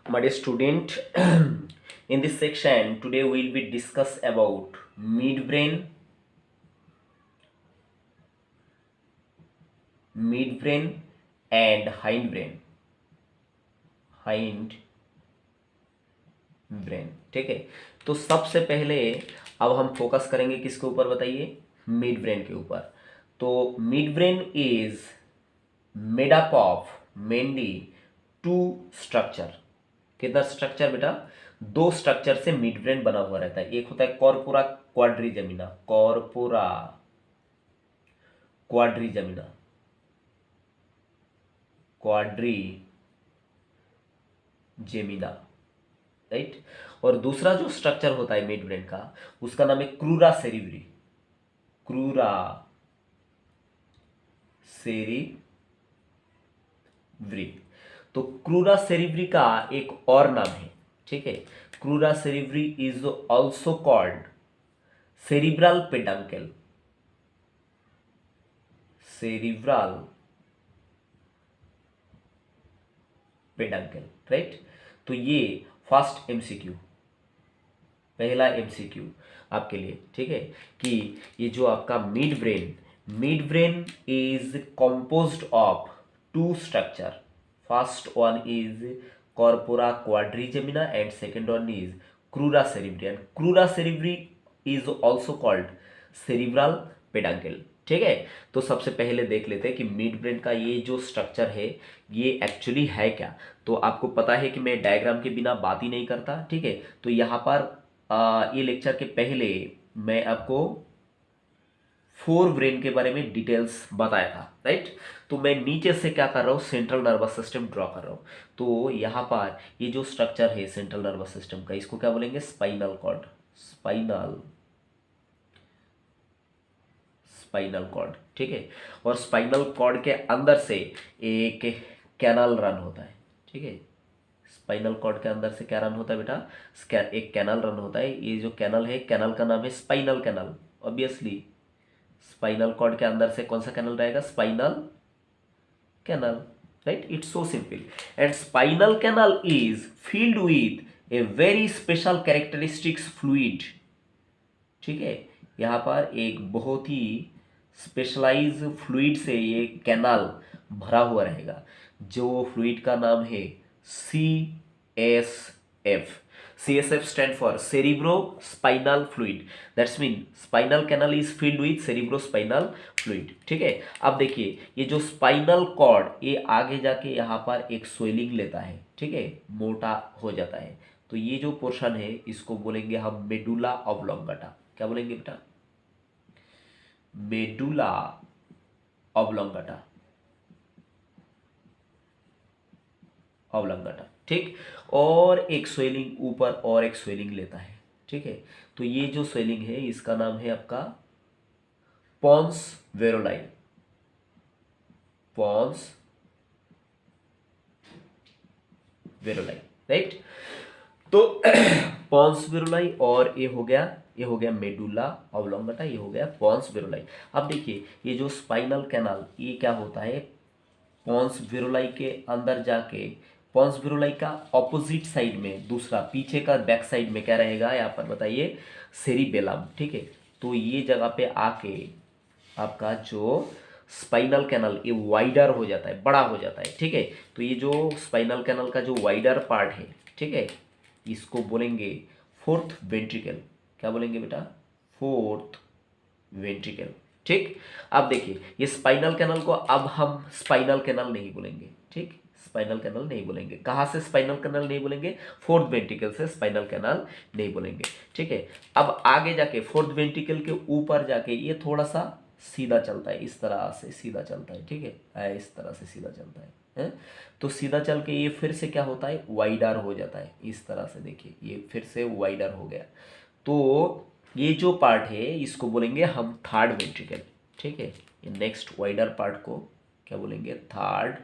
My dear student, in this section today we'll be discuss about midbrain and hind brain. ठीक है, तो सबसे पहले अब हम फोकस करेंगे किसके ऊपर बताइए? मिड ब्रेन के ऊपर। तो mid brain is made up of mainly two structure. कितना स्ट्रक्चर बेटा? दो स्ट्रक्चर से मिड ब्रेन बना हुआ रहता है। एक होता है corpora quadrigemina, corpora quadrigemina, quadrigemina, right. और दूसरा जो स्ट्रक्चर होता है मिड ब्रेन का, उसका नाम है क्रूरा सेरिब्री, क्रूरा सेरिब्री। तो क्रूरा सेरिब्री का एक और नाम है, ठीक है। Crura cerebri is also called cerebral peduncle, cerebral peduncle, right. तो ये फर्स्ट एमसीक्यू, पहला एमसीक्यू आपके लिए, ठीक है, कि ये जो आपका mid brain is composed of two structure. First one is corpora quadrigemina and second one is crura cerebri, and crura cerebri is also called cerebral peduncle. ठीक है, तो सबसे पहले देख लेते हैं कि मिड ब्रेन का ये जो स्ट्रक्चर है ये एक्चुअली है क्या। तो आपको पता है कि मैं डायग्राम के बिना बात ही नहीं करता, ठीक है। तो यहाँ पर ये लेक्चर के पहले मैं आपको फोर ब्रेन के बारे में डिटेल्स बताया था, राइट। तो मैं नीचे से क्या कर रहा हूँ, सेंट्रल नर्वस सिस्टम ड्रॉ कर रहा हूँ। तो यहाँ पर ये जो स्ट्रक्चर है सेंट्रल नर्वस सिस्टम का, इसको क्या बोलेंगे? स्पाइनल कॉर्ड, स्पाइनल कॉर्ड, ठीक है। और स्पाइनल कॉर्ड के अंदर से एक कैनाल रन होता है, ठीक है। स्पाइनल कॉर्ड के अंदर से क्या रन होता है बेटा? एक कैनाल रन होता है। ये जो कैनाल है, कैनाल का नाम है spinal canal. Obviously spinal cord के अंदर से कौन सा कैनाल रहेगा? Spinal canal, right. It's so simple. And spinal canal is filled with a very special characteristics fluid, ठीक है। यहाँ पर एक बहुत ही स्पेशलाइज फ्लूइड से ये कैनाल भरा हुआ रहेगा, जो फ्लूइड का नाम है CSF। CSF stand for cerebro spinal fluid. That's mean spinal canal is filled with cerebro spinal fluid, ठीक है। अब देखिए ये जो स्पाइनल कॉर्ड, ये आगे जाके यहाँ पर एक स्वेलिंग लेता है, ठीक है, मोटा हो जाता है। तो ये जो पोर्शन है इसको बोलेंगे हम मेडुला ऑब्लोंगेटा। क्या बोलेंगे बेटा? मेडुला ऑब्लोंगेटा, ऑब्लोंगेटा, ठीक। और एक स्वेलिंग ऊपर और एक स्वेलिंग लेता है, ठीक है। तो ये जो स्वेलिंग है इसका नाम है आपका पॉन्स वेरोलाई, पॉन्स वेरोलाई, राइट। तो पॉन्स वेरोलाई, और ये हो गया मेडुला ऑब्लोंगेटा, ये हो गया पॉन्स वेरोलाई। अब देखिए ये जो स्पाइनल कैनाल, ये क्या होता है, पॉन्स वेरोलाई के अंदर जाके, पॉन्स वेरोलाई का ऑपोजिट साइड में, दूसरा पीछे का बैक साइड में क्या रहेगा यहाँ पर बताइए? सेरिबेलम, ठीक है। तो ये जगह पे आके आपका जो स्पाइनल कैनल ये वाइडर हो जाता है, बड़ा हो जाता है, ठीक है। तो ये जो स्पाइनल कैनल का जो वाइडर पार्ट है, ठीक है, इसको बोलेंगे फोर्थ वेंट्रिकल। क्या बोलेंगे बेटा? फोर्थ वेंट्रिकल, ठीक। अब देखिए ये स्पाइनल कैनल को अब हम स्पाइनल कैनल नहीं बोलेंगे, ठीक। स्पाइनल कैनल नहीं बोलेंगे। कहाँ से स्पाइनल कैनल नहीं बोलेंगे? फोर्थ वेंट्रिकल से स्पाइनल कैनल नहीं बोलेंगे, ठीक है। अब आगे जाके फोर्थ वेंट्रिकल के ऊपर जाके ये थोड़ा सा सीधा चलता है, इस तरह से सीधा चलता है, ठीक है, इस तरह से सीधा चलता है, हैं? तो सीधा चल के ये फिर से क्या होता है? वाइडर हो जाता है, इस तरह से देखिए ये फिर से वाइडर हो गया। तो ये जो पार्ट है इसको बोलेंगे हम थर्ड वेंट्रिकल, ठीक है। ये नेक्स्ट वाइडर पार्ट को क्या बोलेंगे? थर्ड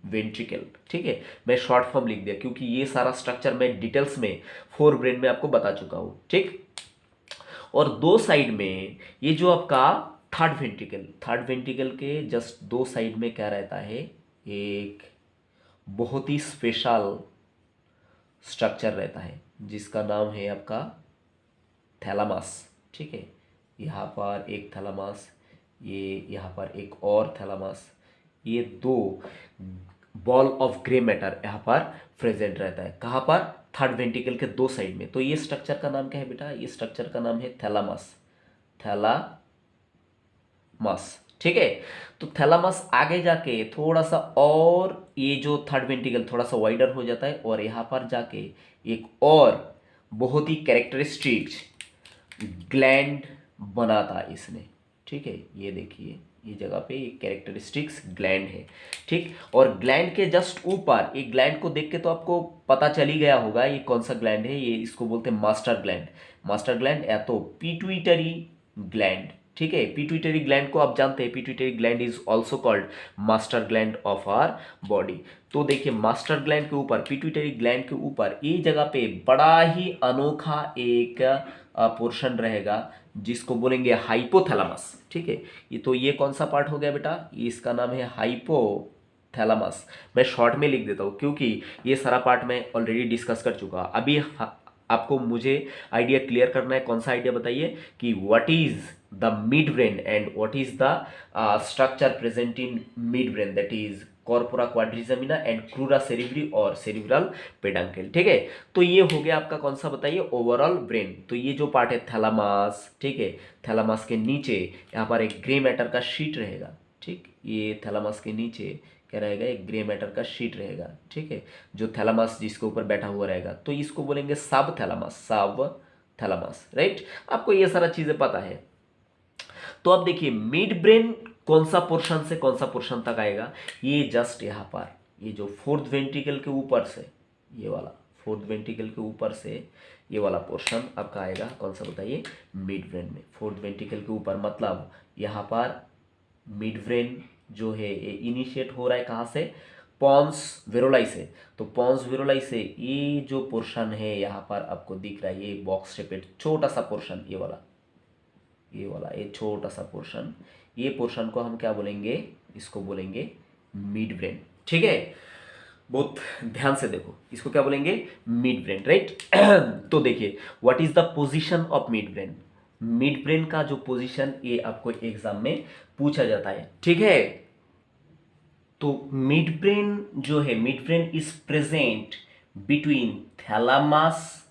वेंट्रिकल, ठीक है। मैं शॉर्ट फॉर्म लिख दिया क्योंकि ये सारा स्ट्रक्चर मैं डिटेल्स में फोर ब्रेन में आपको बता चुका हूँ, ठीक। और दो साइड में ये जो आपका थर्ड वेंट्रिकल के जस्ट दो साइड में क्या रहता है? एक बहुत ही स्पेशल स्ट्रक्चर रहता है जिसका नाम है आपका थैलामस। ठीक है, यहाँ पर एक थैलामस, ये यहाँ पर एक और थैलामस, ये दो बॉल ऑफ ग्रे मैटर यहाँ पर प्रेजेंट रहता है। कहाँ पर? थर्ड वेंटिकल के दो साइड में। तो ये स्ट्रक्चर का नाम क्या है बेटा? ये स्ट्रक्चर का नाम है थैलामस। थैलामस, ठीक है। तो थैलामस आगे जाके थोड़ा सा और ये जो थर्ड वेंटिकल थोड़ा सा वाइडर हो जाता है और यहाँ पर जाके एक और बहुत ही कैरेक्टरिस्टिक्स ग्लैंड बनाता है इसने। ठीक है, ये देखिए ये जगह पे एक कैरेक्टरिस्टिक्स ग्लैंड है। ठीक, और ग्लैंड के जस्ट ऊपर, एक ग्लैंड को देख के तो आपको पता चल ही गया होगा ये कौन सा ग्लैंड है। ये इसको बोलते हैं मास्टर ग्लैंड। मास्टर ग्लैंड या तो पिट्यूटरी ग्लैंड। ठीक है, पिट्यूटरी ग्लैंड को आप जानते हैं, pituitary gland is also called master gland of our body. तो देखिए मास्टर ग्लैंड के ऊपर, पिट्यूटरी ग्लैंड के ऊपर ये जगह पे बड़ा ही अनोखा एक पोर्शन रहेगा जिसको बोलेंगे हाइपोथैलेमस। ठीक है, ये तो ये कौन सा पार्ट हो गया बेटा? इसका नाम है हाइपोथैलेमस। मैं शॉर्ट में लिख देता हूँ क्योंकि ये सारा पार्ट मैं ऑलरेडी डिस्कस कर चुका। अभी आपको मुझे आइडिया क्लियर करना है। कौन सा आइडिया बताइए कि what is the mid brain and what is the structure present in mid brain, that is corpora quadrigemina and crura cerebri और सेरिब्रल पेडंकल। ठीक है, तो ये हो गया आपका कौन सा बताइए? Overall brain. तो ये जो पार्ट है थैलामस, ठीक है, थैलामस के नीचे यहाँ पर एक ग्रे मैटर का शीट रहेगा। ठीक, ये थैलामस के नीचे क्या रहेगा? एक ग्रे मैटर का शीट रहेगा। ठीक है, जो थैलामस जिसके ऊपर बैठा हुआ रहेगा, तो इसको बोलेंगे सब थैलामस, सब थैलामस। राइट, आपको ये सारा चीजें पता है। तो अब देखिए मिड ब्रेन कौन सा पोर्शन से कौन सा पोर्शन तक आएगा? ये जस्ट यहाँ पर, ये जो फोर्थ वेंट्रिकल के ऊपर से, ये वाला फोर्थ वेंट्रिकल के ऊपर से ये वाला पोर्शन आपका आएगा कौन सा बताइए? मिड ब्रेन में। फोर्थ वेंट्रिकल के ऊपर मतलब यहाँ पर मिड ब्रेन जो है ये इनिशिएट हो रहा है कहाँ से? पॉन्स वेरोलाई से। तो पॉन्स वेरोलाई से ये जो पोर्शन है यहाँ पर आपको दिख रहा है, ये बॉक्स शेपेड छोटा सा पोर्शन, ये वाला, ये वाला, ये छोटा सा पोर्शन, ये पोर्शन को हम क्या बोलेंगे? इसको बोलेंगे मिड ब्रेन। ठीक है, बहुत ध्यान से देखो, इसको क्या बोलेंगे? Mid brain. राइट, तो देखिए what is the position of mid brain. Mid brain का जो पोजीशन ये आपको एग्जाम में पूछा जाता है। ठीक है, तो मिड ब्रेन जो है, mid brain is present between thalamus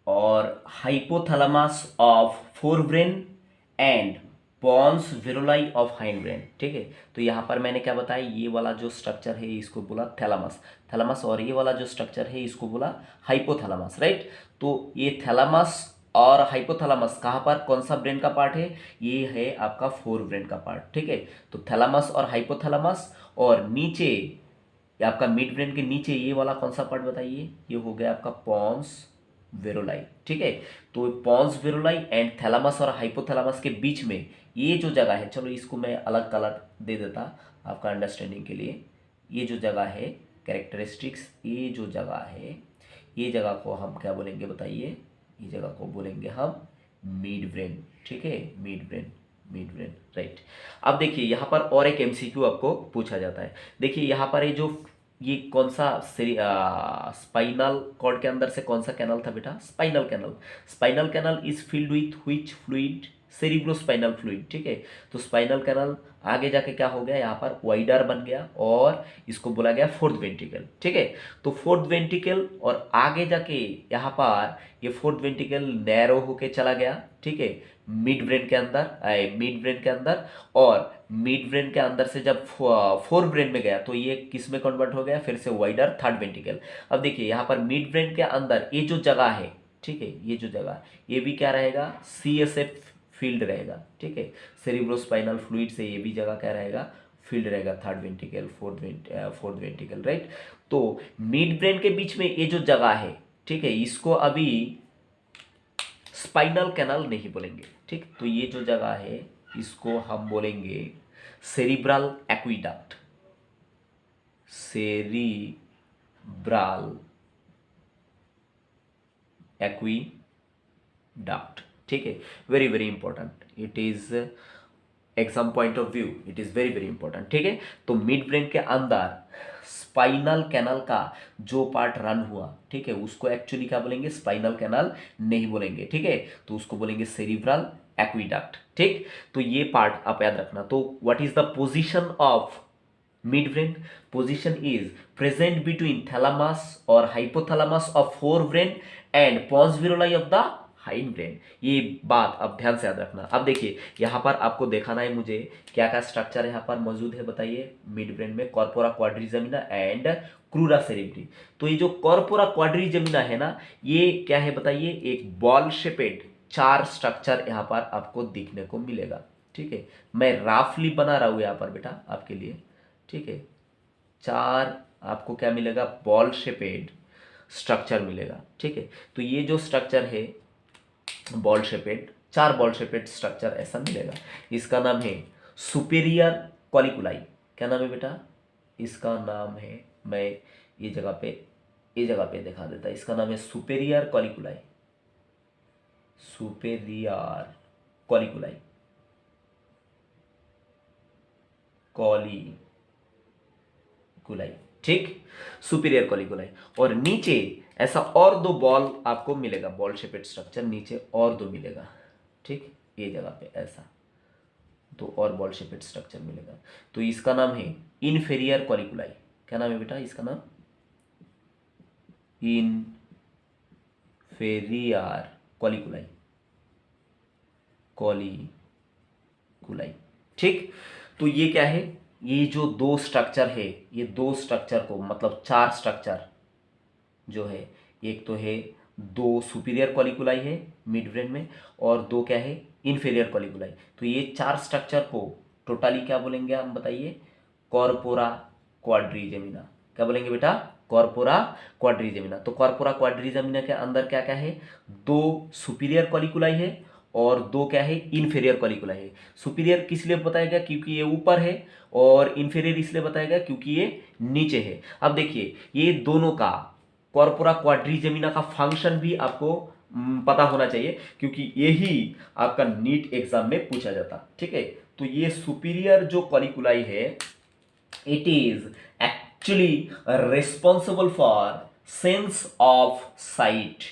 और hypothalamus of forebrain and pons varolii of hind brain. ठीक है, तो यहाँ पर मैंने क्या बताया? ये वाला जो स्ट्रक्चर है इसको बोला थैलामस, थैलामस, और ये वाला जो स्ट्रक्चर है इसको बोला हाइपोथैलेमस। राइट, तो ये थैलामस और हाइपोथैलेमस कहाँ पर, कौन सा ब्रेन का पार्ट है? ये है आपका फोर ब्रेन का पार्ट। ठीक है, तो थैलामस और हाइपोथैलेमस, और नीचे ये आपका मिड ब्रेन के नीचे ये वाला कौन सा पार्ट बताइए? ये हो गया आपका पॉन्स वेरोलाई। ठीक है, तो पॉन्स वेरोलाई एंड थैलामस और हाइपोथैलामस के बीच में ये जो जगह है, चलो इसको मैं अलग कलर दे देता आपका अंडरस्टैंडिंग के लिए। ये जो जगह है कैरेक्टरिस्टिक्स, ये जो जगह है, ये जगह को हम क्या बोलेंगे बताइए? ये जगह को बोलेंगे हम मिड ब्रेन। ठीक है, mid brain, mid brain. Right, अब देखिए यहाँ पर और एक एमसीक्यू आपको पूछा जाता है। देखिए यहाँ पर ये कौन सा स्पाइनल कॉर्ड के अंदर से कौन सा कैनल था बेटा? Spinal canal. Spinal canal is filled with which fluid? Cerebrospinal fluid. ठीक है, तो स्पाइनल कैनल आगे जाके क्या हो गया? यहाँ पर वाइडर बन गया और इसको बोला गया फोर्थ वेंट्रिकल। ठीक है, तो फोर्थ वेंट्रिकल और आगे जाके यहाँ पर ये फोर्थ वेंट्रिकल नैरो होके चला गया। ठीक है, मिड ब्रेन के अंदर, मिड ब्रेन के अंदर, और मिड ब्रेन के अंदर से जब फोर ब्रेन में गया तो ये किस में कन्वर्ट हो गया? फिर से वाइडर थर्ड वेंट्रिकल। अब देखिए यहाँ पर मिड ब्रेन के अंदर ये जो जगह है, ठीक है, ये जो जगह, ये भी क्या रहेगा? CSF फील्ड रहेगा। ठीक है, सेरिब्रोस्पाइनल फ्लूइड से ये भी जगह क्या रहेगा? फील्ड रहेगा, third ventricle, fourth ventricle. Right, तो मिड ब्रेन के बीच में ये जो जगह है, ठीक है, इसको अभी स्पाइनल कैनल नहीं बोलेंगे। ठीक, तो ये जो जगह है इसको हम बोलेंगे सेरिब्रल एक्विडक्ट, सेरिब्रल एक्विडक्ट। ठीक है, very very important, it is exam point of view it is very very important, ठीक है। तो मिड ब्रेन के अंदर स्पाइनल कैनल का जो पार्ट रन हुआ, ठीक है, उसको एक्चुअली क्या बोलेंगे, स्पाइनल कैनल नहीं बोलेंगे, ठीक है, तो उसको बोलेंगे सेरिब्रल एक्विडक्ट, ठीक। तो ये पार्ट आप याद रखना। तो what is the position of mid brain? Position is present between thalamus और hypothalamus of fore brain and pons varolii of the hind brain. ये बात अब ध्यान से याद रखना। अब देखिए यहाँ पर आपको दिखाना है मुझे क्या क्या स्ट्रक्चर यहाँ पर मौजूद है, बताइए। मिड ब्रेन में corpora quadrigemina and crura cerebri. तो ये जो कॉर्पोरा क्वाड्रिजेमिना है ना, ये क्या है बताइए, एक बॉल शेपेड 4 स्ट्रक्चर यहाँ पर आपको दिखने को मिलेगा, ठीक है। मैं राफली बना रहा हूँ यहाँ पर बेटा आपके लिए, ठीक है। 4 आपको क्या मिलेगा, बॉल शेपेड स्ट्रक्चर मिलेगा, ठीक है। तो ये जो स्ट्रक्चर है ball shaped, 4 ball shaped structure ऐसा मिलेगा। इसका नाम है सुपेरियर कॉलिकुलाई। क्या नाम है बेटा, इसका नाम है, मैं ये जगह पे दिखा देता, इसका नाम है सुपेरियर कॉलिकुलाई, सुपेरियर कॉलिकुलाई, कॉलिकुलाई, ठीक, सुपीरियर कॉलिकुलाई। और नीचे ऐसा और 2 बॉल आपको मिलेगा, बॉल शेपेड स्ट्रक्चर नीचे और 2 मिलेगा, ठीक, ये जगह पे ऐसा 2 और बॉल शेपेड स्ट्रक्चर मिलेगा। तो इसका नाम है इनफेरियर कॉलिकुलाई। क्या नाम है बेटा इसका नाम, इनफेरियर कॉलिकुलाई, कॉलिकुलाई, ठीक। तो ये क्या है, ये जो 2 स्ट्रक्चर है, ये 2 स्ट्रक्चर को मतलब 4 स्ट्रक्चर जो है, एक तो है 2 सुपीरियर कॉलिकुलाई है मिड ब्रेन में और 2 क्या है, इनफेरियर कॉलिकुलाई। तो ये 4 स्ट्रक्चर को टोटली क्या बोलेंगे हम, बताइए, कॉर्पोरा क्वाड्रिजेमिना। क्या बोलेंगे बेटा, कॉर्पोरा क्वाड्रिजेमिना। तो कॉर्पोरा क्वाड्रिजेमिना के अंदर क्या क्या है, 2 सुपीरियर कॉलिकुलाई है और 2 क्या है, इनफेरियर कॉलिकुलाई है। सुपीरियर किस लिए बताया गया, क्योंकि ये ऊपर है, और इनफेरियर इसलिए बताया गया क्योंकि ये नीचे है। अब देखिए ये दोनों का कॉर्पोरा क्वाड्रिजेमिना का फंक्शन भी आपको पता होना चाहिए, क्योंकि यही आपका नीट एग्जाम में पूछा जाता, ठीक है। तो ये सुपीरियर जो कॉलिकुलाई है, it is actually responsible for sense of site.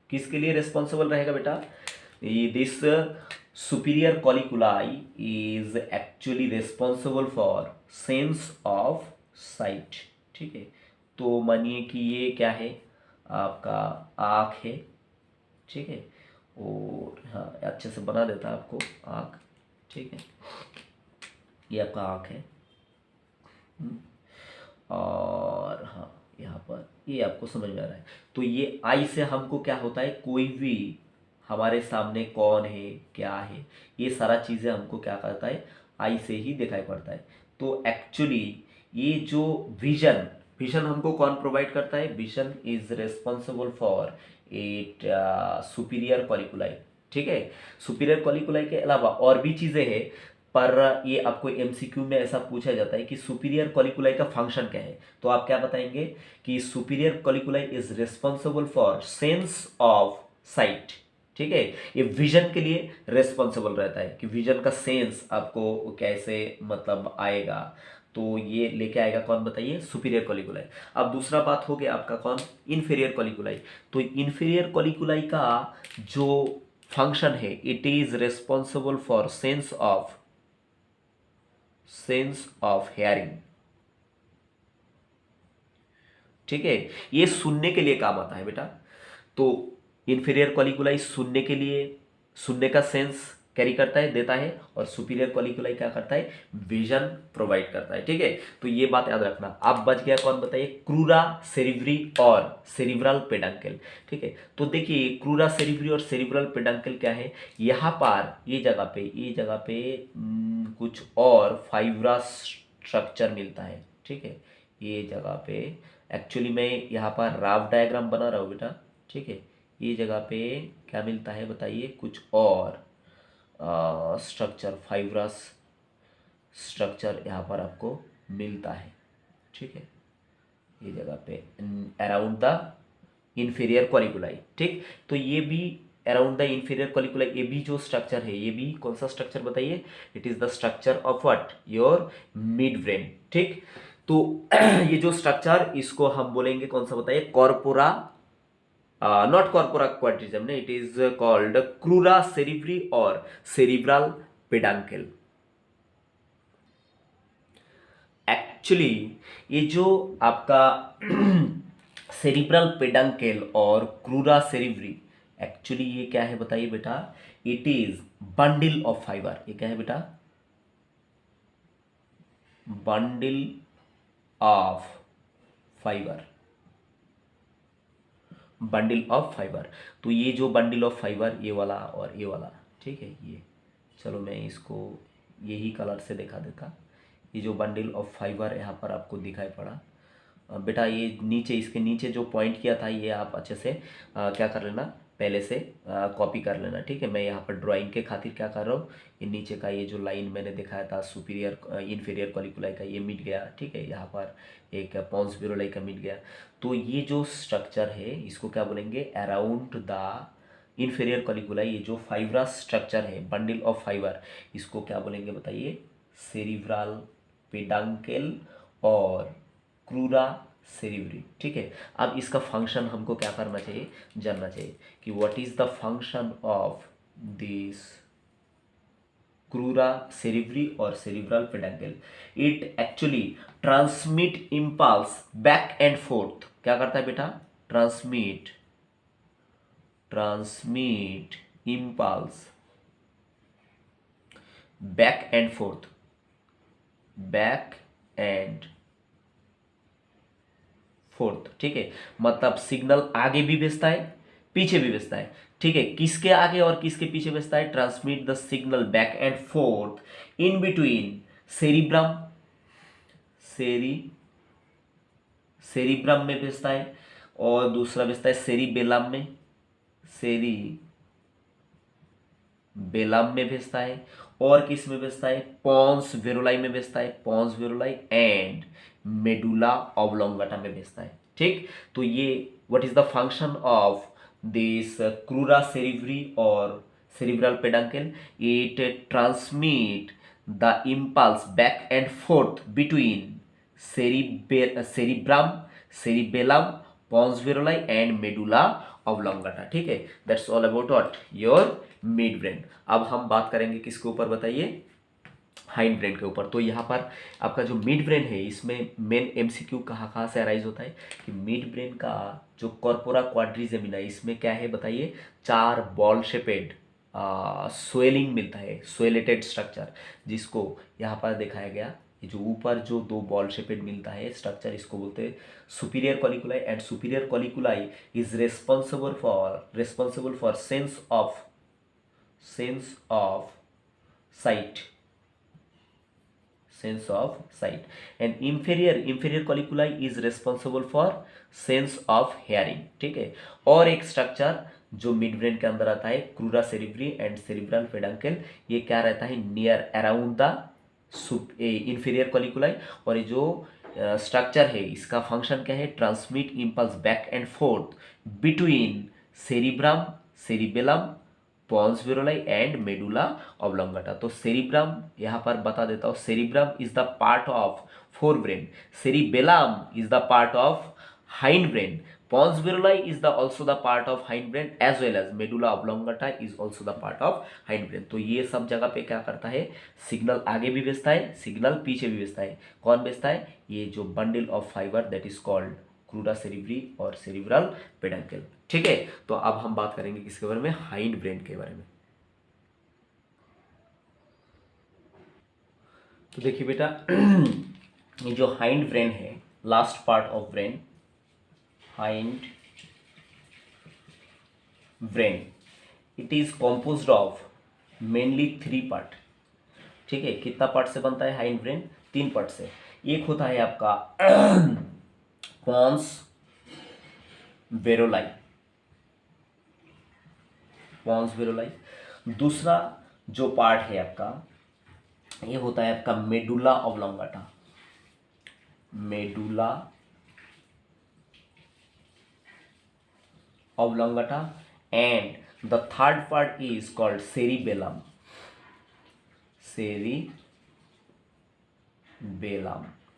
किसके लिए रिस्पॉन्सिबल रहेगा बेटा, this superior कॉलिकुलाई is actually responsible for sense of site, ठीक है। तो मानिए कि ये क्या है, आपका आँख है, ठीक है, और हाँ अच्छे से बना देता है आपको आँख, ठीक है, ये आपका आँख है। और हाँ यहाँ पर ये आपको समझ में आ रहा है। तो ये आई से हमको क्या होता है, कोई भी हमारे सामने कौन है क्या है, ये सारा चीज़ें हमको क्या करता है, आई से ही दिखाई पड़ता है। तो एक्चुअली ये जो विजन, विजन हमको कौन प्रोवाइड करता है, vision is responsible for it superior कॉलिकुलाई, ठीक है। सुपीरियर कॉलिकुलाई के अलावा और भी चीज़ें हैं, पर ये आपको एमसीक्यू में ऐसा पूछा जाता है कि सुपीरियर कॉलिकुलाई का फंक्शन क्या है। तो आप क्या बताएंगे कि superior कॉलिकुलाई is responsible for sense of site, ठीक है। ये विजन के लिए रिस्पॉन्सिबल रहता है कि विजन का सेंस आपको कैसे मतलब आएगा, तो ये लेके आएगा कौन, बताइए, सुपीरियर कॉलिकुलाई। अब दूसरा बात हो गया आपका कौन, इनफीरियर कॉलिकुलाई। तो इनफीरियर कॉलिकुलाई का जो फंक्शन है, it is responsible for sense of hearing, ठीक है। ये सुनने के लिए काम आता है बेटा। तो इन्फीरियर कॉलिकुलाई सुनने के लिए, सुनने का सेंस कैरी करता है, देता है, और सुपीरियर कॉलिकुलाई क्या करता है, विजन प्रोवाइड करता है, ठीक है। तो ये बात याद रखना। अब बच गया कौन, बताइए, क्रूरा सेरिब्री और सेरिब्रल पेडंकल, ठीक है। तो देखिए क्रूरा सेरिब्री और सेरिब्रल पेडंकल क्या है, यहाँ पर ये जगह पे कुछ और फाइब्रस स्ट्रक्चर मिलता है, ठीक है। ये जगह पे एक्चुअली मैं यहाँ पर राव डायग्राम बना रहा हूँ बेटा, ठीक है। ये जगह पे क्या मिलता है, बताइए, कुछ और स्ट्रक्चर, फाइब्रस स्ट्रक्चर यहाँ पर आपको मिलता है, ठीक है। ये जगह पे अराउंड द इन्फीरियर कॉलिकुलाई, ठीक। तो ये भी अराउंड द इंफीरियर कॉलिकुला, ये भी जो स्ट्रक्चर है, ये भी कौन सा स्ट्रक्चर बताइए, it is the structure of what, your mid brain. ठीक, तो ये जो स्ट्रक्चर, इसको हम बोलेंगे कौन सा बताइए, corpora, not corpora quadrigemina, it is called crura cerebri और सेरिब्रल पेडांकल। एक्चुअली ये जो आपका सेरिब्रल पेडंकल और क्रूरा सेरिब्री, एक्चुअली ये क्या है बताइए बेटा, it is bundle of fibre. ये क्या है बेटा, bundle of fibre, bundle of fibre. तो ये जो बंडल ऑफ फाइबर, ये वाला और ये वाला, ठीक है, ये, चलो मैं इसको यही कलर से दिखा देता। ये जो बंडल ऑफ फाइबर यहाँ पर आपको दिखाई पड़ा, बेटा ये नीचे, इसके नीचे जो पॉइंट किया था, ये आप अच्छे से क्या कर लेना, पहले से कॉपी कर लेना। ठीक है, मैं यहाँ पर ड्राइंग के खातिर क्या कर रहा हूँ, ये नीचे का ये जो लाइन मैंने दिखाया था सुपीरियर इन्फीरियर कॉलिकुलाई का, ये मिट गया। ठीक है, यहाँ पर एक पॉन्स ब्यूरोलाई का मिट गया। तो ये जो स्ट्रक्चर है, इसको क्या बोलेंगे, अराउंड द इन्फीरियर कॉलिकुलाई, ये जो फाइब्रस स्ट्रक्चर है, बंडल ऑफ फाइबर, इसको क्या बोलेंगे बताइए, सेरिब्रल पेडांकल और क्रूरा सेरिब्री। ठीक है, अब इसका फंक्शन हमको क्या करना चाहिए, जानना चाहिए कि what is the function of this crura cerebri और cerebral peduncle. It actually transmit impulse back and forth. क्या करता है बेटा, transmit impulse back and forth, back and forth. ठीक है, मतलब सिग्नल आगे भी भेजता है, पीछे भी भेजता है। ठीक है, किसके आगे और किसके पीछे भेजता है, transmit the signal back and fourth in between cerebrum, cerebrum में भेजता है, और दूसरा भेजता है सेरिबेलम में, सेरिबेलम में भेजता है, और किस में भेजता है, पॉन्स वेरुलाई में भेजता है, pons varolii and medulla oblongata में भेजता है। ठीक, तो ये what is the function of this crura cerebri और cerebral peduncle, it transmit the impulse back and forth between cerebrum, cerebellum, pons varolii and medulla oblongata. ठीक है, that's all about what, your mid brain. अब हम बात करेंगे किसके ऊपर बताइए, हाइंड ब्रेन के ऊपर। तो यहाँ पर आपका जो मिड ब्रेन है, इसमें मेन एमसीक्यू कहाँ से अराइज होता है कि मिड ब्रेन का जो कॉर्पोरा क्वाड्रिजेमिना, इसमें क्या है बताइए, 4 बॉल शेपेड स्वेलिंग मिलता है, स्वेलेटेड स्ट्रक्चर, जिसको यहाँ पर दिखाया गया। ये जो ऊपर जो 2 बॉल शेपेड मिलता है स्ट्रक्चर, इसको बोलते हैं superior कॉलिकुलाई, and superior कॉलिकुलाई is responsible for sense sight, and inferior colliculi is responsible for sense of hearing। ठीक है, और एक स्ट्रक्चर जो मिड ब्रेन के अंदर आता है, crura cerebri and cerebral peduncle, ये क्या रहता है, near around the inferior colliculi. और ये जो स्ट्रक्चर है, इसका फंक्शन क्या है, transmit impulse back and forth between cerebrum, cerebellum, pons varolii and medulla oblongata. तो सेरिब्रम यहाँ पर बता देता हूँ, cerebrum is the part of fore brain, cerebellum is the part of hind brain, pons viruli is the also the part of hind brain as well as medulla oblongata is also the part of hind brain। तो ये सब जगह पे क्या करता है, signal आगे भी भेजता है, सिग्नल पीछे भी भेजता है। कौन भेजता है, ये जो bundle of fibre that is called crura cerebri और सेरिब्रल पेडंकल। ठीक है, तो अब हम बात करेंगे किसके बारे में, हाइंड ब्रेन के बारे में। तो देखिए बेटा, ये जो हाइंड ब्रेन है, last part of brain, hind brain, it is composed of mainly 3 part. ठीक है, कितना पार्ट से बनता है हाइंड ब्रेन, 3 पार्ट से। एक होता है आपका पॉन्स वेरुलाई, पॉन्स वेरुलाई। दूसरा जो पार्ट है आपका, ये होता है आपका medulla oblongata, medulla oblongata, and the third part is called cerebellum, cerebellum,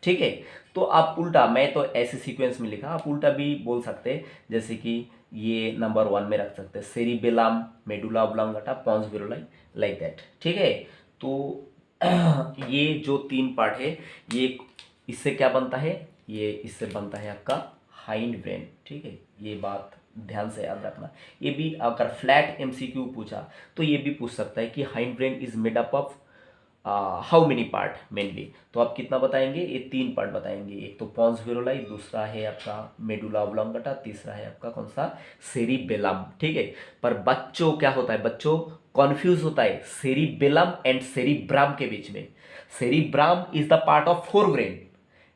ठीक है। तो आप उल्टा, मैं तो ऐसे सीक्वेंस में लिखा, आप उल्टा भी बोल सकते हैं, जैसे कि ये नंबर 1 में रख सकते हैं, cerebellum, medulla oblongata, pons varolii, like that, ठीक है। तो ये जो 3 पार्ट है, ये इससे क्या बनता है, ये इससे बनता है आपका हाइंड ब्रेन, ठीक है। ये बात ध्यान से याद रखना। ये भी अगर फ्लैट एमसीक्यू पूछा तो ये भी पूछ सकता है कि hind brain is made up of how many part mainly, तो आप कितना बताएंगे, ये 3 पार्ट बताएंगे। एक तो पॉन्स विरोलाई, दूसरा है आपका मेडुला ऑब्लांगेटा, तीसरा है आपका कौन सा, सेरिबेलम, ठीक है। पर बच्चों क्या होता है, बच्चों कॉन्फ्यूज होता है सेरिबेलम एंड सेरिब्राम के बीच में। Cerebrum is the part of fore brain,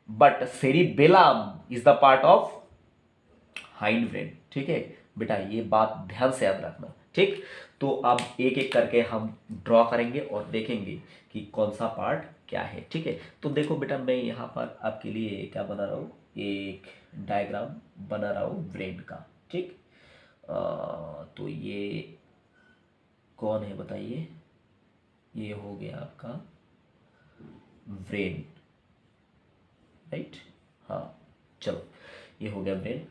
but cerebellum is the part of hind brain, ठीक है बेटा, ये बात ध्यान से याद रखना, ठीक। तो अब एक एक करके हम ड्रॉ करेंगे और देखेंगे कि कौन सा पार्ट क्या है, ठीक है। तो देखो बेटा, मैं यहाँ पर आपके लिए क्या बना रहा हूँ, एक डायग्राम बना रहा हूँ ब्रेन का, ठीक। तो ये कौन है बताइए, ये हो गया आपका ब्रेन, राइट, हाँ, चलो, ये हो गया ब्रेन।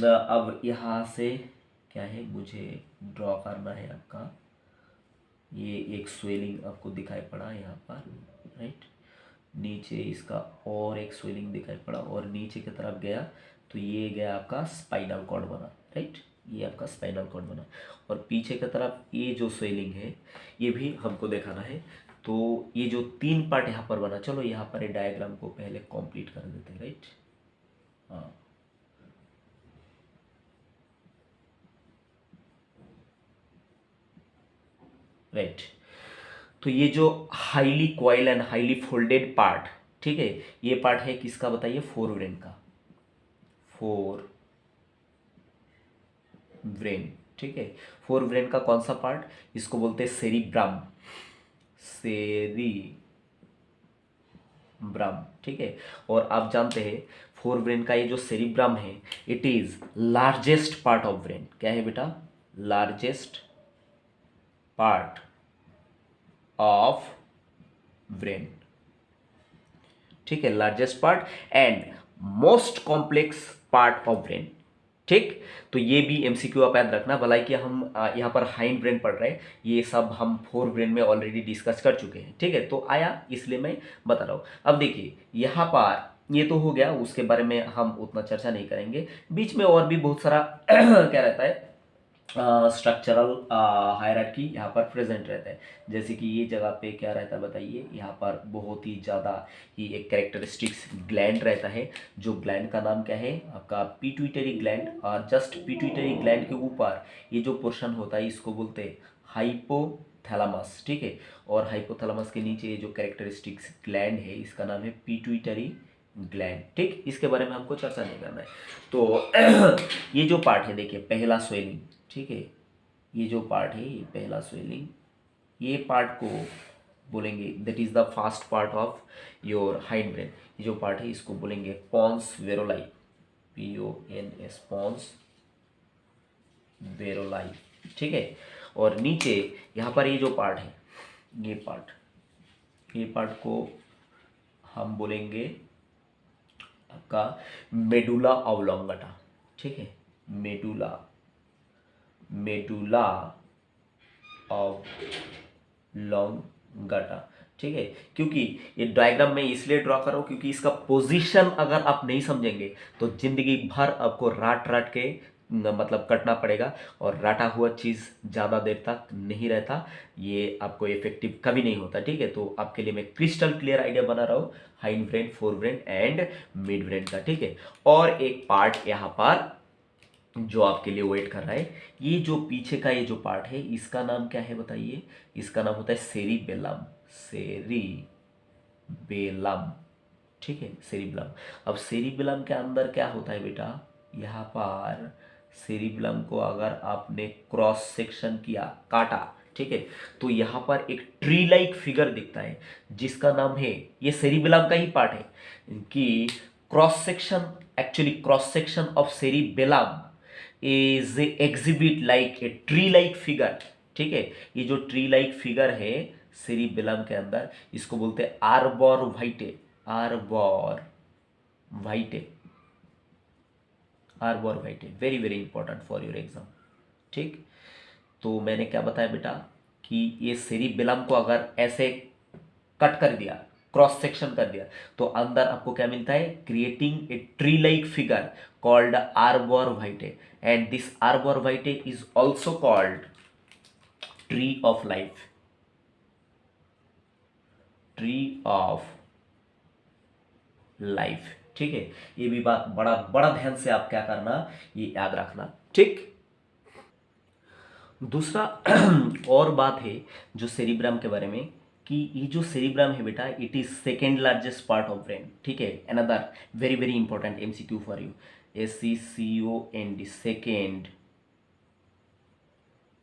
अब यहाँ से क्या है, मुझे ड्रॉ करना है आपका, ये एक स्वेलिंग आपको दिखाई पड़ा यहाँ पर, राइट। नीचे इसका और एक स्वेलिंग दिखाई पड़ा, और नीचे की तरफ गया तो ये गया आपका स्पाइनल कॉर्ड बना, राइट, ये आपका स्पाइनल कॉर्ड बना। और पीछे की तरफ ये जो स्वेलिंग है ये भी हमको दिखाना है। तो ये जो 3 पार्ट यहाँ पर बना, चलो यहाँ पर ये डायग्राम को पहले कंप्लीट कर देते हैं, राइट, हाँ। राइट, तो ये जो highly coil and highly folded part, ठीक है, ये पार्ट है किसका बताइए, फोर ब्रेन का, फोर ब्रेन, ठीक है। फोर ब्रेन का कौन सा पार्ट, इसको बोलते हैं सेरिब्राम, सेरिब्राम, ठीक है। और आप जानते हैं फोर ब्रेन का ये जो सेरिब्राम है, it is largest part of brain, क्या है बेटा, लार्जेस्ट पार्ट ऑफ ब्रेन, ठीक है, largest part and most complex part of brain, ठीक। तो ये भी एमसीक्यू आप याद रखना, भला कि हम यहाँ पर हाइंड ब्रेन पढ़ रहे हैं, ये सब हम फोर ब्रेन में ऑलरेडी डिस्कस कर चुके हैं, ठीक है। तो आया, इसलिए मैं बता रहा हूँ। अब देखिए यहाँ पर ये तो हो गया, उसके बारे में हम उतना चर्चा नहीं करेंगे। बीच में और भी बहुत सारा क्या रहता है, स्ट्रक्चरल हायरार्की यहाँ पर प्रेजेंट रहता है। जैसे कि ये जगह पे क्या रहता है बताइए, यहाँ पर बहुत ही ज़्यादा ही एक कैरेक्टरिस्टिक्स ग्लैंड रहता है, जो ग्लैंड का नाम क्या है आपका, पिट्यूटरी ग्लैंड। और जस्ट पिट्यूटरी ग्लैंड के ऊपर ये जो पोर्शन होता है इसको बोलते हैं हाइपोथैलेमस, ठीक है। और हाइपोथैलेमस के नीचे ये जो कैरेक्टरिस्टिक्स ग्लैंड है इसका नाम है पिट्यूटरी ग्लैंड, ठीक। इसके बारे में हमको चर्चा नहीं करना है। तो ये जो पार्ट है देखिए, पहला स्वेलिंग, ठीक है, ये जो पार्ट है ये पहला स्वेलिंग, ये पार्ट को बोलेंगे that is the fast part of your hind brain. ये जो पार्ट है इसको बोलेंगे पॉन्स वेरोलाई, PONS, पॉन्स वेरोलाई, ठीक है। और नीचे यहाँ पर ये जो पार्ट है, ये पार्ट को हम बोलेंगे आपका मेडुला ऑब्लांगेटा, ठीक है, मेडुला ऑब्लांगेटा, ठीक है। क्योंकि ये डायग्राम में इसलिए ड्रॉ कर रहा हूँ क्योंकि इसका पोजीशन अगर आप नहीं समझेंगे तो जिंदगी भर आपको राट के मतलब कटना पड़ेगा, और राटा हुआ चीज़ ज़्यादा देर तक नहीं रहता, ये आपको इफेक्टिव कभी नहीं होता, ठीक है। तो आपके लिए मैं क्रिस्टल क्लियर आइडिया बना रहा हूँ hind brain, four brain and mid brain का, ठीक है। और एक पार्ट यहाँ पर जो आपके लिए वेट कर रहा है, ये जो पीछे का ये जो पार्ट है इसका नाम क्या है बताइए, इसका नाम होता है सेरिबेलम, सेरिबेलम, ठीक है, सेरिबेलम। अब सेरिबेलम के अंदर क्या होता है बेटा, यहाँ पर सेरिबेलम को अगर आपने क्रॉस सेक्शन किया, काटा, ठीक है, तो यहाँ पर एक ट्री लाइक फिगर दिखता है जिसका नाम है, ये सेरिबेलम का ही पार्ट है कि cross section, actually cross section of cerebellum is exhibit like a tree like figure, ठीक है। ये जो ट्री लाइक फिगर है सेरिबेलम के अंदर, इसको बोलते हैं arbor vitae, arbor vitae, arbor vitae, very very important for your exam, ठीक। तो मैंने क्या बताया बेटा कि ये सेरिबेलम को अगर ऐसे कट कर दिया, क्रॉस सेक्शन कर दिया, तो अंदर आपको क्या मिलता है, creating a tree like figure called arbor vitae, and this arbor vitae is also called tree of life, tree of life, ठीक है। ये भी बात बड़ा बड़ा ध्यान से आप क्या करना, ये याद रखना, ठीक। दूसरा और बात है जो सेरिब्रम के बारे में, कि ये जो सेरिब्रम है बेटा, it is second largest part of brain, ठीक है। Another very very important MCQ for you, SECOND, second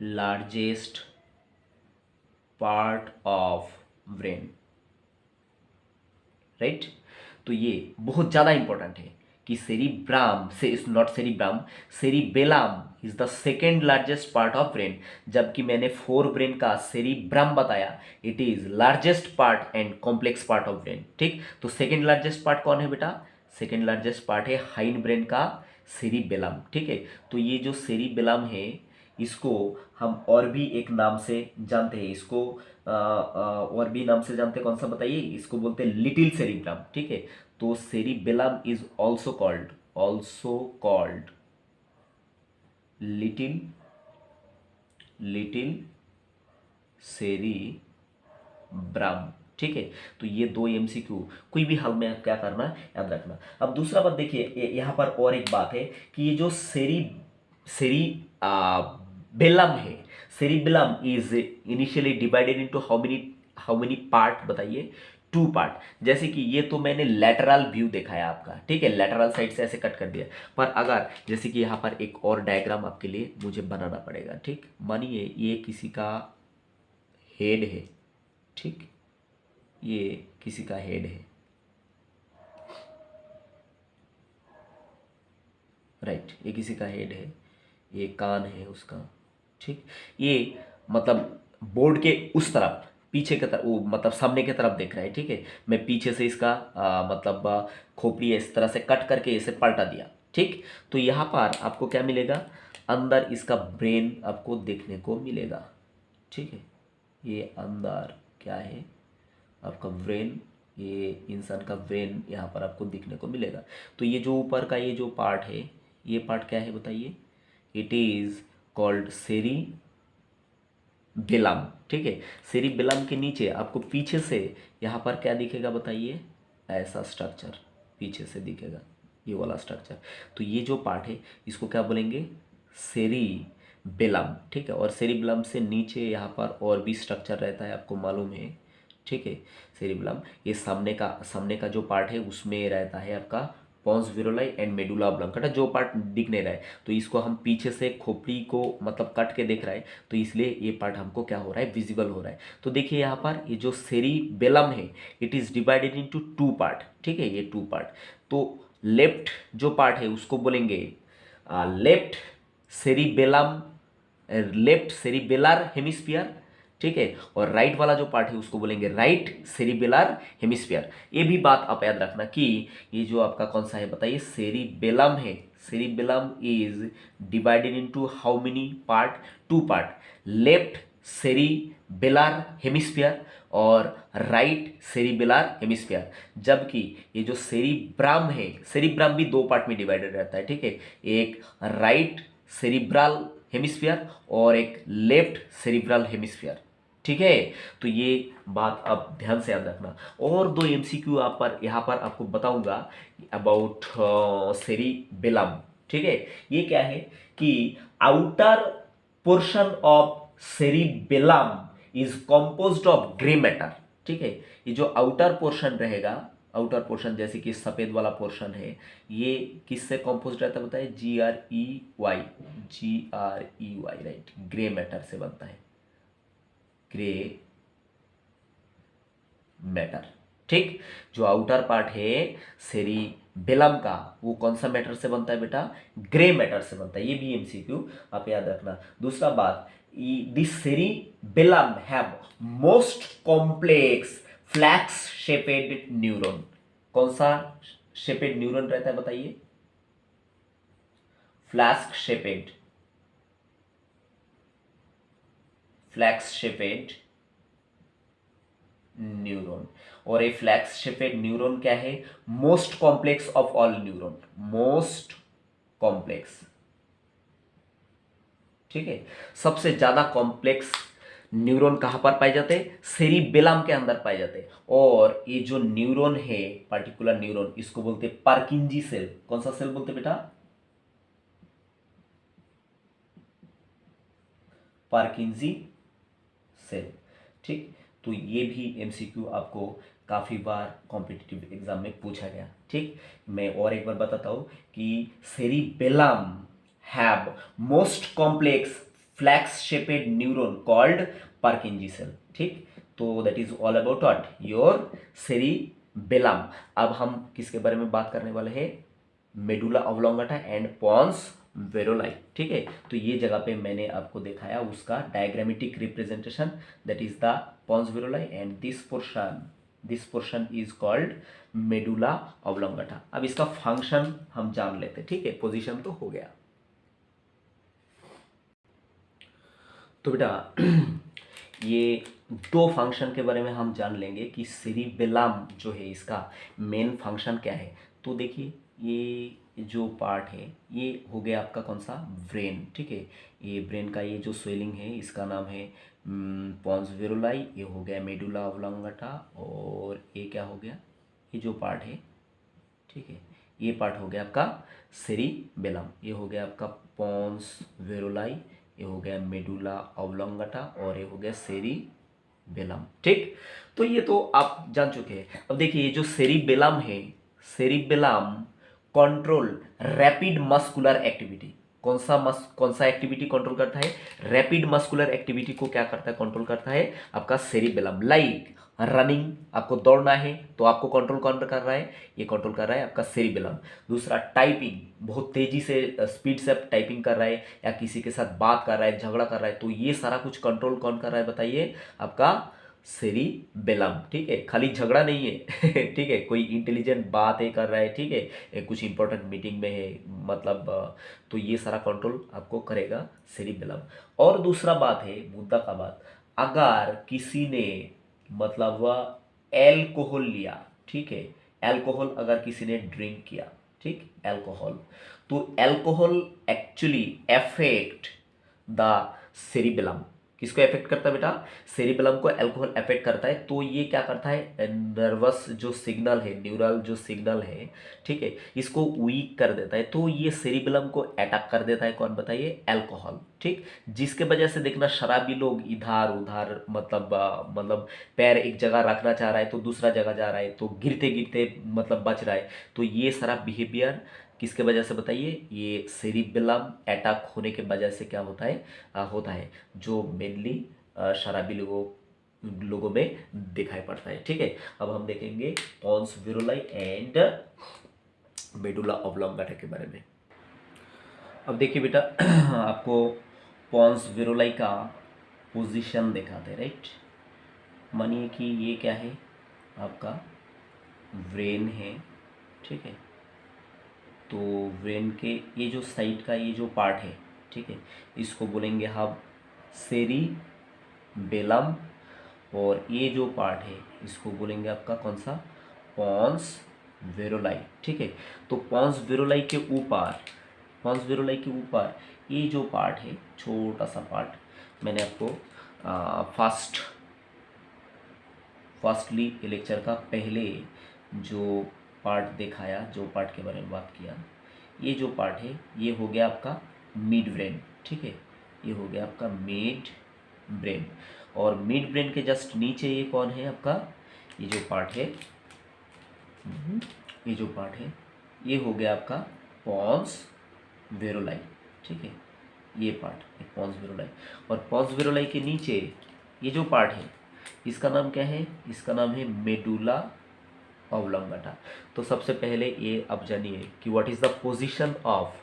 largest part of brain, right. तो ये बहुत ज़्यादा इंपॉर्टेंट है कि सेरिब्राम से is not cerebrum, cerebellum is the second largest part of brain, जबकि मैंने फोर ब्रेन का सेरिब्राम बताया, it is largest part and complex part of brain, ठीक। तो सेकेंड लार्जेस्ट पार्ट कौन है बेटा, सेकेंड लार्जेस्ट पार्ट है हाइंड ब्रेन का सेरिबेलम, ठीक है। तो ये जो सेरिबेलम है, इसको हम और भी एक नाम से जानते हैं, इसको और भी नाम से जानते हैं, कौन सा बताइए, इसको बोलते हैं लिटिल सेरिब्रम, ठीक है। तो cerebellum is also called little little cerebrum, ठीक है। तो ये दो एमसीक्यू कोई भी हाल में क्या करना, याद रखना। अब दूसरा बात देखिए, यहाँ पर और एक बात है कि ये जो सेरी बेलम है, cerebellum is initially divided into how many part बताइए, टू पार्ट। जैसे कि ये तो मैंने लेटरल व्यू दिखाया आपका, ठीक है, लेटरल साइड से ऐसे कट कर दिया। पर अगर जैसे कि यहाँ पर एक और डायग्राम आपके लिए मुझे बनाना पड़ेगा, ठीक। मानिए ये किसी का हेड है, ठीक, ये किसी का हेड है, राइट, ये किसी का हेड है, ये कान है उसका, ठीक। ये मतलब बोर्ड के उस तरफ पीछे की तरफ, वो मतलब सामने की तरफ देख रहा है, ठीक है। मैं पीछे से इसका मतलब खोपड़ी इस तरह से कट करके इसे पलटा दिया, ठीक। तो यहाँ पर आपको क्या मिलेगा, अंदर इसका ब्रेन आपको देखने को मिलेगा, ठीक है। ये अंदर क्या है आपका ब्रेन, ये इंसान का ब्रेन यहाँ पर आपको दिखने को मिलेगा। तो ये जो ऊपर का ये जो पार्ट है, ये पार्ट क्या है बताइए, इट इज कॉल्ड सेरिबेलम, ठीक है। सेरिबेलम के नीचे आपको पीछे से यहाँ पर क्या दिखेगा बताइए, ऐसा स्ट्रक्चर पीछे से दिखेगा, ये वाला स्ट्रक्चर। तो ये जो पार्ट है इसको क्या बोलेंगे, सेरिबेलम, ठीक है। और सेरिबेलम से नीचे यहाँ पर और भी स्ट्रक्चर रहता है, आपको मालूम है, ठीक है। सेरिबेलम ये सामने का जो पार्ट है उसमें रहता है आपका पॉन्स विरोलाई एंड मेडुला ऑब्लांकाटा, जो पार्ट दिख नहीं रहा है, तो इसको हम पीछे से खोपड़ी को मतलब कट के देख रहा है, तो इसलिए ये पार्ट हमको क्या हो रहा है, विजिबल हो रहा है। तो देखिए यहाँ पर ये जो सेरिबेलम है, it is divided into two part, ठीक है, ये टू पार्ट। तो लेफ्ट जो पार्ट है उसको बोलेंगे left cerebellum, left cerebellar hemisphere, ठीक है। और राइट वाला जो पार्ट है उसको बोलेंगे राइट सेरिबेलर हेमिस्फीयर। ये भी बात आप याद रखना कि ये जो आपका कौन सा है बताइए, सेरिबेलम है, cerebellum is divided into how many part, two part, left cerebellar hemisphere और राइट सेरिबेलर हेमिस्फीयर। जबकि ये जो सेरिब्राम है, सेरिब्राम भी दो पार्ट में डिवाइडेड रहता है, ठीक है, एक राइट सेरिब्रल हेमिस्फीयर और एक लेफ्ट सेरिब्रल हेमिस्फीयर, ठीक है। तो ये बात आप ध्यान से याद रखना। और दो एमसीक्यू आप पर यहाँ पर आपको बताऊंगा अबाउट सेरिबेलम, ठीक है। ये क्या है कि outer portion of cerebellum is composed of grey matter, ठीक है। ये जो आउटर पोर्शन रहेगा, आउटर पोर्शन जैसे कि सफेद वाला पोर्शन है, ये किससे कॉम्पोज रहता है बताइए, GREY, GREY, right, grey matter से बनता है, ग्रे मैटर, ठीक। जो आउटर पार्ट है सेरी बेलम का, वो कौन सा मैटर से बनता है बेटा? ग्रे मैटर से बनता है। ये भी एमसीक्यू आप याद रखना। दूसरा बात, this cerebellum have most complex flask shaped neuron. कौन सा शेपेड न्यूरॉन रहता है बताइए? Flask shaped, flask shaped neuron. और ये फ्लैक्स शेपेड न्यूरॉन क्या है? Most complex of all neuron, most complex, ठीक है। सबसे ज्यादा कॉम्प्लेक्स न्यूरॉन कहां पर पाए जाते हैं? सेरिबेलम के अंदर पाए जाते हैं। और ये जो न्यूरॉन है, पर्टिकुलर न्यूरॉन, इसको बोलते हैं पार्किंजी सेल। कौन सा सेल बोलते हैं बेटा? पार्किंजी सेल, ठीक। तो ये भी एमसीक्यू आपको काफ़ी बार कॉम्पिटिटिव एग्जाम में पूछा गया, ठीक। मैं और एक बार बताता हूँ कि cerebellum have most complex flask shaped neuron called Purkinje cell, ठीक। तो that is all about what? Your cerebellum. अब हम किसके बारे में बात करने वाले हैं? Medulla oblongata and pons varolii, ठीक है। तो ये जगह पे मैंने आपको दिखाया उसका diagrammatic representation, that is the pons varolii, and this portion is called medulla oblongata. अब इसका फंक्शन हम जान लेते, ठीक है। पोजीशन तो हो गया। तो बेटा ये दो फंक्शन के बारे में हम जान लेंगे कि सेरिबेलम जो है इसका मेन फंक्शन क्या है। तो देखिए, ये जो पार्ट है ये हो गया आपका कौन सा? ब्रेन, ठीक है। ये ब्रेन का ये जो स्वेलिंग है इसका नाम है पॉन्स वेरोलाई। ये हो गया मेडुला ऑब्लोंगाटा। और ये क्या हो गया? ये जो पार्ट है, ठीक है, ये पार्ट हो गया आपका सेरिबेलम। ये हो गया आपका पॉन्स वेरोलाई, ये हो गया मेडुला ऑब्लोंगाटा, और ये हो गया सेरिबेलम, ठीक। तो ये तो आप जान चुके हैं। अब देखिए, ये जो सेरिबेलम है, cerebellum control rapid muscular activity. कौन सा एक्टिविटी कंट्रोल करता है? रैपिड मस्कुलर एक्टिविटी को क्या करता है? कंट्रोल करता है आपका सेरिबेलम। लाइक रनिंग, आपको दौड़ना है तो आपको कंट्रोल कौन कर रहा है? ये कंट्रोल कर रहा है आपका सेरिबेलम। दूसरा, टाइपिंग, बहुत तेजी से स्पीड से आप टाइपिंग कर रहा है या किसी के साथ बात कर रहा है, झगड़ा कर रहा है, तो ये सारा कुछ कंट्रोल कौन कर रहा है बताइए? आपका सेरिबेलम, ठीक है। खाली झगड़ा नहीं है ठीक है, कोई इंटेलिजेंट बात है कर रहा है, ठीक है, कुछ इंपॉर्टेंट मीटिंग में है, मतलब तो ये सारा कंट्रोल आपको करेगा सेरिबेलम। और दूसरा बात है, मुद्दा का बात, अगर किसी ने मतलब वह एल्कोहल लिया, ठीक है, एल्कोहल अगर किसी ने ड्रिंक किया, ठीक, एल्कोहल, तो alcohol actually affect the cerebellum. किसको अफेक्ट करता है बेटा? सेरिबेलम को अल्कोहल अफेक्ट करता है। तो ये क्या करता है? नर्वस जो सिग्नल है, न्यूरल जो सिग्नल है, ठीक है, इसको वीक कर देता है। तो ये सेरिबेलम को अटैक कर देता है, कौन बताइए? अल्कोहल, ठीक। जिसके वजह से देखना शराबी लोग इधर उधर मतलब पैर एक जगह रखना चाह रहा है तो दूसरा जगह जा रहा है, तो गिरते गिरते मतलब बच रहा है। तो ये सारा बिहेवियर किसके वजह से बताइए? ये सेरिबेलम अटैक होने के वजह से क्या होता है? होता है, जो मेनली शराबी लोगों में दिखाई पड़ता है, ठीक है। अब हम देखेंगे Pond's varolii and medulla oblongata के बारे में। अब देखिए बेटा आपको पॉन्स वेरोलाई का पोजीशन दिखाते हैं, राइट। मानिए कि ये क्या है? आपका ब्रेन है, ठीक है। तो ब्रेन के ये जो साइड का ये जो पार्ट है, ठीक है, इसको बोलेंगे हम सेरिबेलम। और ये जो पार्ट है इसको बोलेंगे आपका कौन सा? पॉन्स वेरोलाई, ठीक है। तो पॉन्स वेरोलाई के ऊपर, पॉन्स वेरोलाई के ऊपर ये जो पार्ट है, छोटा सा पार्ट, मैंने आपको फर्स्टली लेक्चर का पहले जो पार्ट दिखाया, जो पार्ट के बारे में बात किया, ये जो पार्ट है ये हो गया आपका मिड ब्रेन, ठीक है। ये हो गया आपका मिड ब्रेन। और मिड ब्रेन के जस्ट नीचे ये कौन है आपका? ये जो पार्ट है, ये जो पार्ट है ये हो गया आपका पॉन्स वेरोलाई, ठीक है। ये पार्ट है पॉन्स वेरोलाई। और पॉन्स वेरोलाई के नीचे ये जो पार्ट है इसका नाम क्या है? इसका नाम है मेडुला ऑब्लोंगाटा। तो सबसे पहले ये अब जानिए कि what is the position of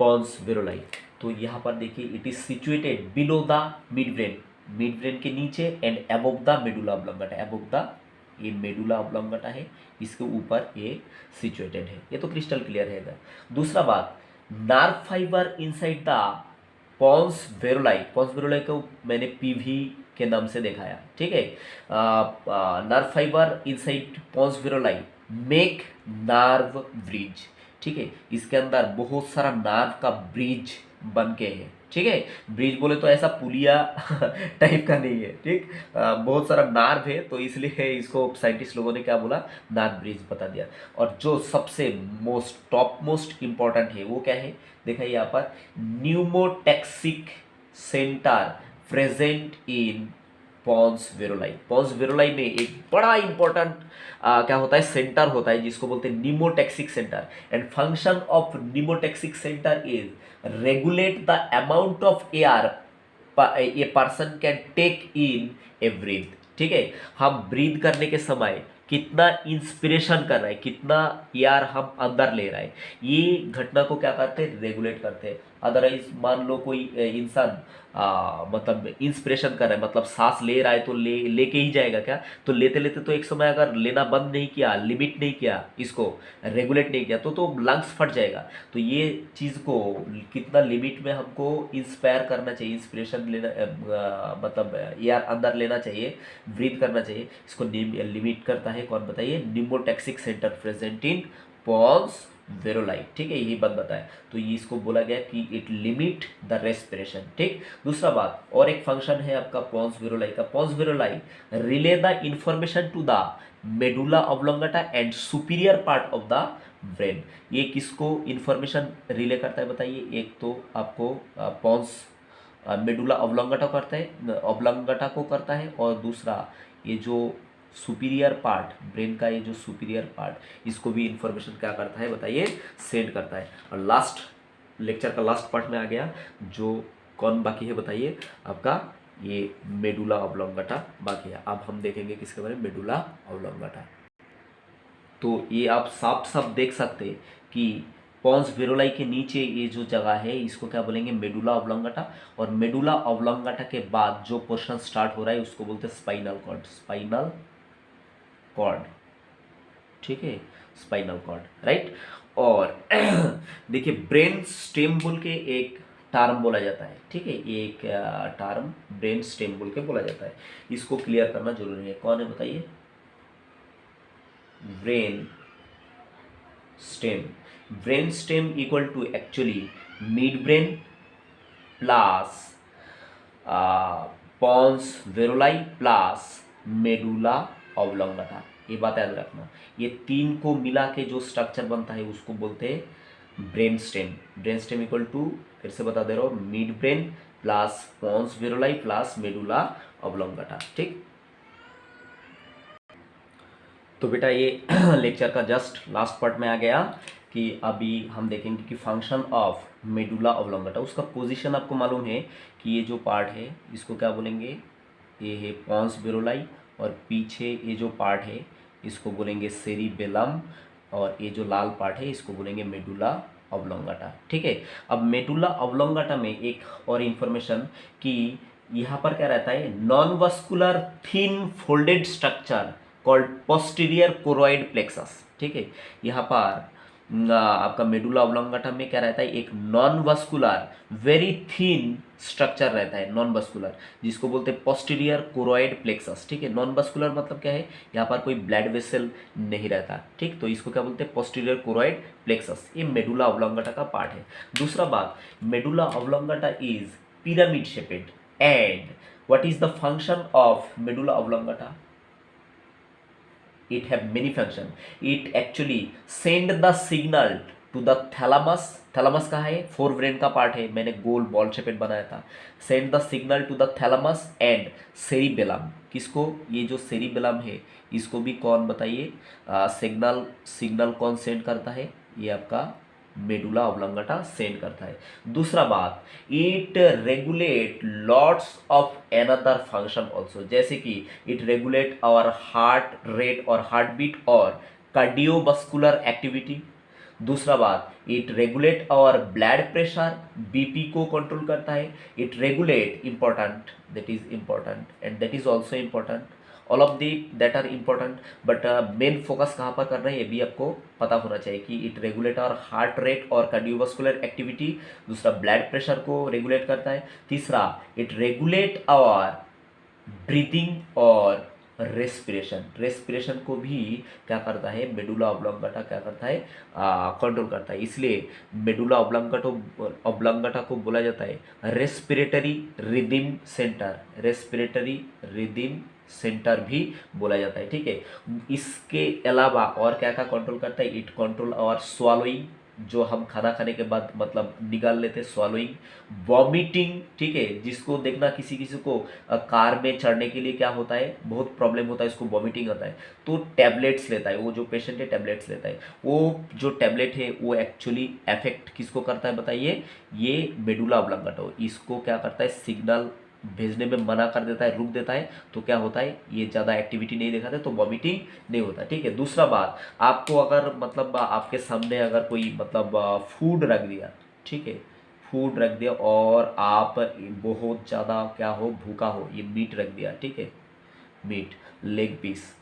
pons varolii. तो यहाँ पर देखिए it is situated below the mid brain के नीचे and above the medulla oblongata. Above the, ये मेडुला ऑब्लोंगाटा है, इसके ऊपर ये सिचुएटेड है। ये तो क्रिस्टल क्लियर है। दूसरा बात, nerve fibre inside the pons varolii. पॉन्स वेरोलाई को मैंने पीवी के नाम से दिखाया, ठीक है। Nerve fibre inside pons varolii make nerve bridge, ठीक है। इसके अंदर बहुत सारा नार्व का ब्रिज बन के है, ठीक है। ब्रिज बोले तो ऐसा पुलिया टाइप का नहीं है, ठीक। बहुत सारा नार्व है, तो इसलिए इसको साइंटिस्ट लोगों ने क्या बोला, नार्व ब्रिज बता दिया। और जो सबसे टॉप मोस्ट इंपॉर्टेंट है वो क्या है, देखा यहाँ पर, pneumotaxic centre present in pons varolii. पॉन्स वेरोलाई में एक बड़ा इंपॉर्टेंट क्या होता है, सेंटर होता है जिसको बोलते हैं pneumotaxic centre. And function of pneumotaxic centre is regulate the amount of air a person can take in a breath, ठीक है। हम ब्रीथ करने के समय कितना इंस्पिरेशन कर रहा है, कितना एयर हम अंदर ले रहा है, ये घटना को क्या करते हैं, रेगुलेट करते हैं। अदरवाइज मान लो कोई इंसान मतलब इंस्पिरेशन कर रहा है, मतलब सांस ले रहा है तो लेके ही जाएगा क्या, तो लेते लेते तो एक समय अगर लेना बंद नहीं किया, लिमिट नहीं किया, इसको रेगुलेट नहीं किया, तो लंग्स फट जाएगा। तो ये चीज़ को कितना लिमिट में हमको इंस्पायर करना चाहिए, इंस्पिरेशन लेना मतलब एयर अंदर लेना चाहिए, ब्रीथ करना चाहिए, इसको लिमिट करता है कौन, बताइए, निमोटैक्सिक centre present in pons varolii, ठीक है। यही बात बताया, तो ये इसको बोला गया कि इट लिमिट द रेस्पिरेशन, ठीक। दूसरा बात, और एक फंक्शन है आपका पॉन्स वेरोलाई का। Pons varolii relay the information to the medulla oblongata and superior part of the brain. ये किसको इंफॉर्मेशन रिले करता है, बताइए। एक तो आपको पॉन्स मेडुला ऑब्लोंगाटा को करता है, और दूसरा ये जो सुपीरियर पार्ट, ब्रेन का ये जो सुपीरियर पार्ट, इसको भी इंफॉर्मेशन क्या करता है, बताइए, सेंड करता है। और लास्ट लेक्चर का लास्ट पार्ट में आ गया, जो कौन बाकी है, बताइए, आपका ये मेडुला ऑब्लोंगाटा बाकी है। अब हम देखेंगे किसके बारे में, मेडुला ऑब्लोंगाटा। तो ये आप साफ साफ देख सकते कि पॉन्स वेरोलाई के नीचे ये जो जगह है इसको क्या बोलेंगे, मेडुला ऑब्लोंगाटा। और मेडुला ऑब्लोंगाटा के बाद जो पोर्शन स्टार्ट हो रहा है उसको बोलते हैं स्पाइनल कॉर्ड, स्पाइनल कॉर्ड, ठीक है, स्पाइनल कॉर्ड, राइट। और देखिए ब्रेन स्टेम बोल के एक टर्म बोला जाता है, ठीक है। ये एक टर्म ब्रेन स्टेम बोल के बोला जाता है, इसको क्लियर करना जरूरी है। कौन है, बताइए, brain stem. Brain stem equal to actually mid brain plus pons varolii plus medulla oblongata. ये बात याद रखना, ये तीन को मिला के जो स्ट्रक्चर बनता है उसको बोलते हैं brain stem. Brain stem equal to, फिर से बता दे रहा हूँ, mid brain plus pons varolii plus medulla oblongata, ठीक। तो बेटा ये लेक्चर का जस्ट लास्ट पार्ट में आ गया कि अभी हम देखेंगे कि फंक्शन ऑफ मेडुला ऑब्लोंगाटा, उसका पोजीशन आपको मालूम है कि ये जो पार्ट है इसको क्या बोलेंगे, ये है पॉन्स वेरोलाई, और पीछे ये जो पार्ट है इसको बोलेंगे सेरिबेलम, और ये जो लाल पार्ट है इसको बोलेंगे मेडुला ऑब्लोंगाटा, ठीक है। अब मेडुला ऑब्लोंगाटा में एक और इन्फॉर्मेशन कि यहाँ पर क्या रहता है, non vascular thin folded structure called posterior choroid plexus, ठीक है। यहाँ पर आपका मेडुला ऑब्लोंगाटा में क्या रहता है, एक non vascular very thin structure रहता है, नॉन वस्कुलर, जिसको बोलते हैं पोस्टीरियर कोरोइड प्लेक्सस, ठीक है। नॉन वस्कुलर मतलब क्या है, यहाँ पर कोई ब्लड वेसल नहीं रहता, ठीक। तो इसको क्या बोलते हैं, पोस्टीरियर कोरोइड प्लेक्सस। ये मेडुला ऑब्लोंगाटा का पार्ट है। दूसरा बात, medulla oblongata is pyramid shaped and what is the function of medulla oblongata, it have many function. It actually send the signal to the thalamus. Thalamus कहाँ है, four brain का part है, मैंने गोल ball shaped बनाया था। Send the signal to the thalamus and cerebellum. किसको, ये जो सेरिबेलम है इसको भी कौन, बताइए, सिग्नल कौन सेंड करता है, ये आपका मेडुला ऑब्लोंगाटा सेंड करता है। दूसरा बात, it regulate lots of another function also, जैसे कि it regulate our heart rate और हार्ट बीट और कार्डियोवास्कुलर एक्टिविटी। दूसरा बात, it regulate our blood pressure, BP को कंट्रोल करता है। It regulate important, that is important and that is also important, all of the that are important, but main focus कहाँ पर कर रहे हैं ये भी आपको पता होना चाहिए कि it regulate our heart rate और कार्डियोवास्कुलर एक्टिविटी। दूसरा, ब्लड प्रेशर को रेगुलेट करता है। तीसरा, इट रेगुलेट आवर ब्रीदिंग और रेस्पिरेशन को भी क्या करता है, मेडुला ऑब्लोंगाटा क्या करता है, कंट्रोल करता है। इसलिए मेडुला ऑब्लोंगाटा को बोला जाता है respiratory rhythm centre, respiratory rhythm centre भी बोला जाता है, ठीक है। इसके अलावा और क्या क्या कंट्रोल करता है, इट कंट्रोल और स्वालोइंग, जो हम खाना खाने के बाद मतलब निकाल लेते हैं, स्वालोइंग, वॉमिटिंग, ठीक है, जिसको देखना किसी किसी को कार में चढ़ने के लिए क्या होता है, बहुत प्रॉब्लम होता है, इसको वॉमिटिंग आता है, तो टैबलेट्स लेता है, वो जो पेशेंट है टैबलेट्स लेता है। वो जो टैबलेट है वो एक्चुअली इफेक्ट किसको करता है बताइए, ये मेडुला ऑब्लोंगाटा, इसको क्या करता है, सिग्नल भेजने में मना कर देता है, रुक देता है, तो क्या होता है, ये ज़्यादा एक्टिविटी नहीं दिखाते तो वॉमिटिंग नहीं होता, ठीक है। दूसरा बात, आपको अगर मतलब आपके सामने अगर कोई मतलब फूड रख दिया, ठीक है, फूड रख दिया और आप बहुत ज़्यादा क्या हो, भूखा हो, ये मीट रख दिया, ठीक है, मीट लेग पीस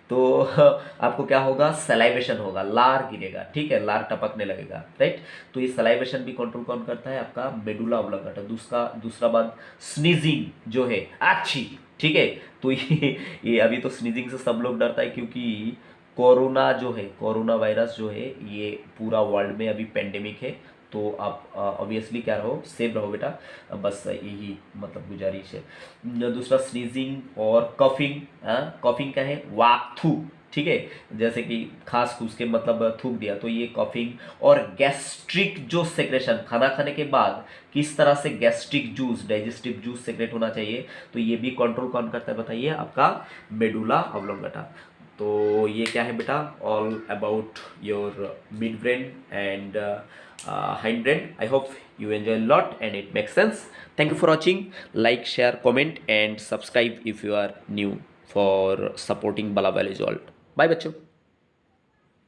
तो आपको क्या होगा, सलाइवेशन होगा, लार गिरेगा, ठीक है, लार टपकने लगेगा, राइट। तो ये सलाइवेशन भी कंट्रोल कौन करता है, आपका मेडुला ऑब्लोंगाटा। दूसरा बात, स्नीजिंग जो है अच्छी, ठीक है, तो ये अभी तो स्नीजिंग से सब लोग डरता है क्योंकि कोरोना जो है, कोरोना वायरस जो है, ये पूरा वर्ल्ड में अभी पेंडेमिक है, तो आप ऑब्वियसली क्या रहो, सेफ रहो बेटा, बस यही मतलब गुजारिश है। दूसरा, स्नीजिंग और कफिंग, कफिंग क्या है, वाक थू, ठीक है, जैसे कि खास फूस के मतलब थूक दिया, तो ये कफिंग। और गैस्ट्रिक जो सेक्रेशन, खाना खाने के बाद किस तरह से gastric juice, digestive juice secrete होना चाहिए, तो ये भी कंट्रोल कौन करता है बताइए, आपका मेडुला ऑब्लोंगाटा। तो ये क्या है बेटा, all about your mid brain and hind brain. I hope you enjoy a lot and it makes sense. Thank you for watching. Like, share, comment and subscribe if you are new for supporting Bala Biology World. Bye बच्चों.